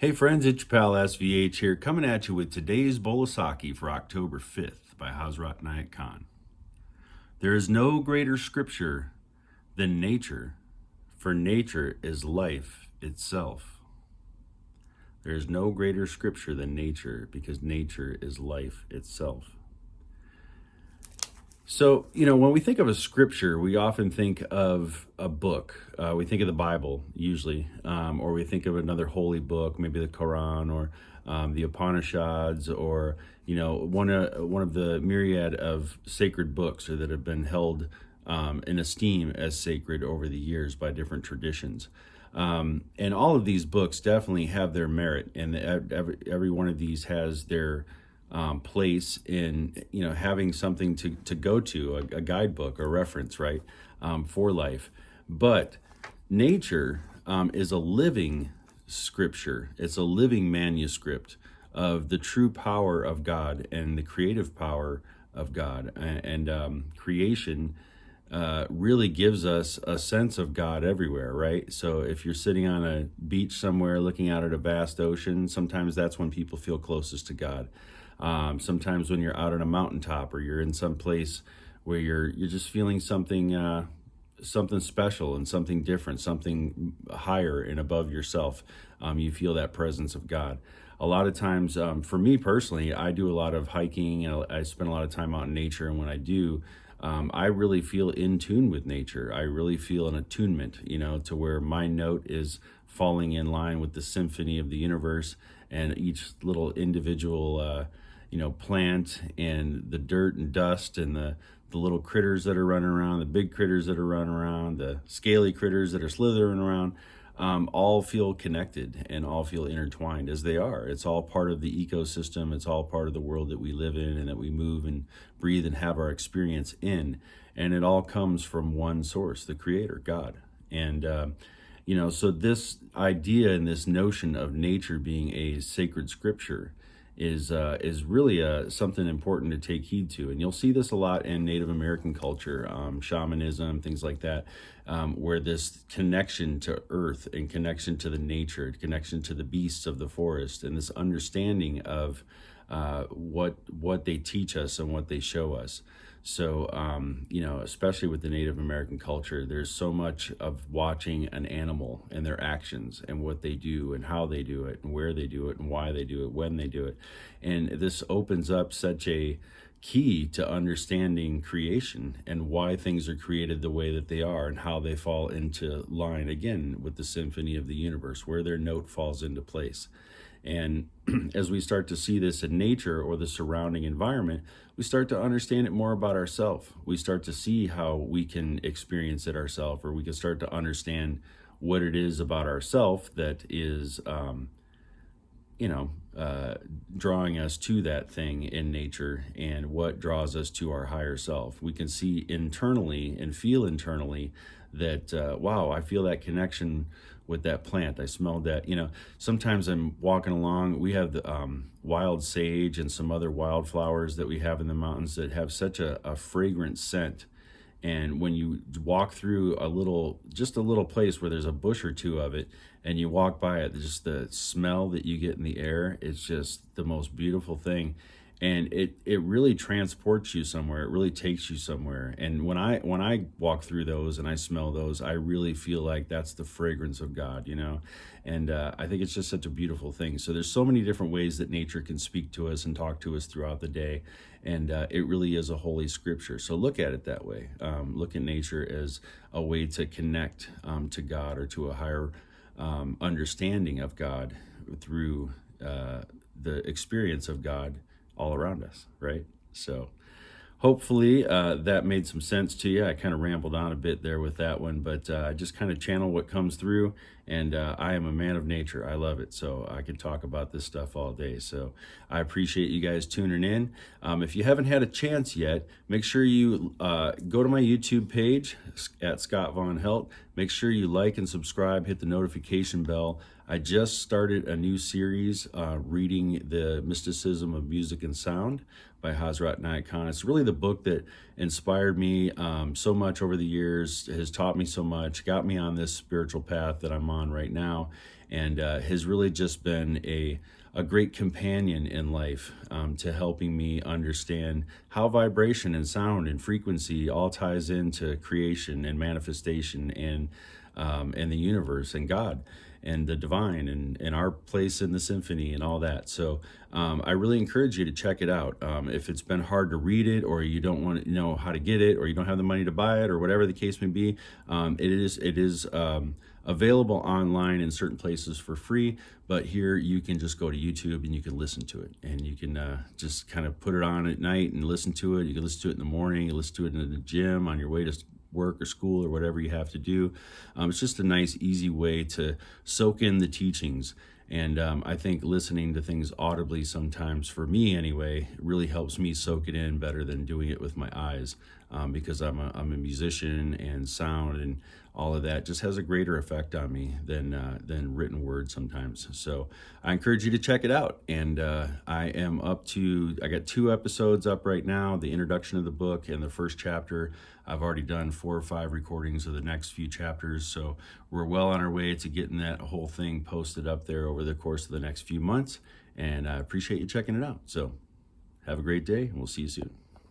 Hey friends, it's your pal SVH here, coming at you with today's bowl of Saki for October 5th by Hazrat Inayat. There is no greater scripture than nature, for nature is life itself. There is no greater scripture than nature, because nature is life itself. So, when we think of a scripture, we often think of a book. We think of the Bible, usually, or we think of another holy book, maybe the Quran or the Upanishads, or, one of the myriad of sacred books or that have been held in esteem as sacred over the years by different traditions. And all of these books definitely have their merit, and every one of these has their place in having something to go to, a guidebook, a reference, right, for life. But nature is a living scripture. It's a living manuscript of the true power of God and the creative power of God. And creation really gives us a sense of God everywhere, right? So if you're sitting on a beach somewhere looking out at a vast ocean, sometimes that's when people feel closest to God. Sometimes when you're out on a mountaintop, or you're in some place where you're just feeling something special and something different, something higher and above yourself, you feel that presence of God. A lot of times, for me personally, I do a lot of hiking and I spend a lot of time out in nature. And when I do, I really feel in tune with nature. I really feel an attunement, to where my note is falling in line with the symphony of the universe, and each little individual plant, and the dirt and dust, and the little critters that are running around, the big critters that are running around, the scaly critters that are slithering around, all feel connected and all feel intertwined, as they are. It's all part of the ecosystem. It's all part of the world that we live in and that we move and breathe and have our experience in. And it all comes from one source, the Creator, God. And so this idea and this notion of nature being a sacred scripture is really something important to take heed to. And you'll see this a lot in Native American culture, shamanism, things like that, where this connection to earth and connection to the nature, connection to the beasts of the forest, and this understanding of what they teach us and what they show us. So, especially with the Native American culture, there's so much of watching an animal and their actions and what they do and how they do it and where they do it and why they do it, when they do it. And this opens up such a key to understanding creation and why things are created the way that they are and how they fall into line, again, with the symphony of the universe, where their note falls into place. And as we start to see this in nature or the surrounding environment, we start to understand it more about ourselves. We start to see how we can experience it ourselves, or we can start to understand what it is about ourselves that is, drawing us to that thing in nature, and what draws us to our higher self. We can see internally and feel internally that, wow, I feel that connection with that plant. I smelled that. Sometimes I'm walking along. We have the wild sage and some other wildflowers that we have in the mountains that have such a fragrant scent. And when you walk through just a little place where there's a bush or two of it, and you walk by it, just the smell that you get in the air, it's just the most beautiful thing. And it really transports you somewhere. It really takes you somewhere. And when I walk through those and I smell those, I really feel like that's the fragrance of God, And I think it's just such a beautiful thing. So there's so many different ways that nature can speak to us and talk to us throughout the day. And it really is a holy scripture. So look at it that way. Look at nature as a way to connect to God, or to a higher understanding of God through the experience of God all around us, right? So hopefully that made some sense to you. I kind of rambled on a bit there with that one, but I just kind of channel what comes through, and I am a man of nature. I love it, so I could talk about this stuff all day. So I appreciate you guys tuning in. If you haven't had a chance yet, make sure you go to my YouTube page at Scott Von Heldt. Make sure you like and subscribe, hit the notification bell. I just started a new series reading The Mysticism of Music and Sound by Hazrat. It's really the book that inspired me so much over the years, has taught me so much, got me on this spiritual path that I'm on right now. and has really just been a great companion in life, to helping me understand how vibration and sound and frequency all ties into creation and manifestation, and the universe and God and the divine, and our place in the symphony and all that. So I really encourage you to check it out. If it's been hard to read it, or you don't want to know how to get it, or you don't have the money to buy it, or whatever the case may be, it is available online in certain places for free. But here you can just go to YouTube and you can listen to it, and you can just kind of put it on at night and listen to it. You can listen to it in the morning, you listen to it in the gym on your way to work or school or whatever you have to do. It's just a nice, easy way to soak in the teachings. And I think listening to things audibly sometimes, for me anyway, really helps me soak it in better than doing it with my eyes, because I'm a musician, and sound and all of that just has a greater effect on me than written word sometimes. So I encourage you to check it out. And I got 2 episodes up right now, the introduction of the book and the first chapter. I've already done 4 or 5 recordings of the next few chapters, so we're well on our way to getting that whole thing posted up there over the course of the next few months, and I appreciate you checking it out. So have a great day, and we'll see you soon.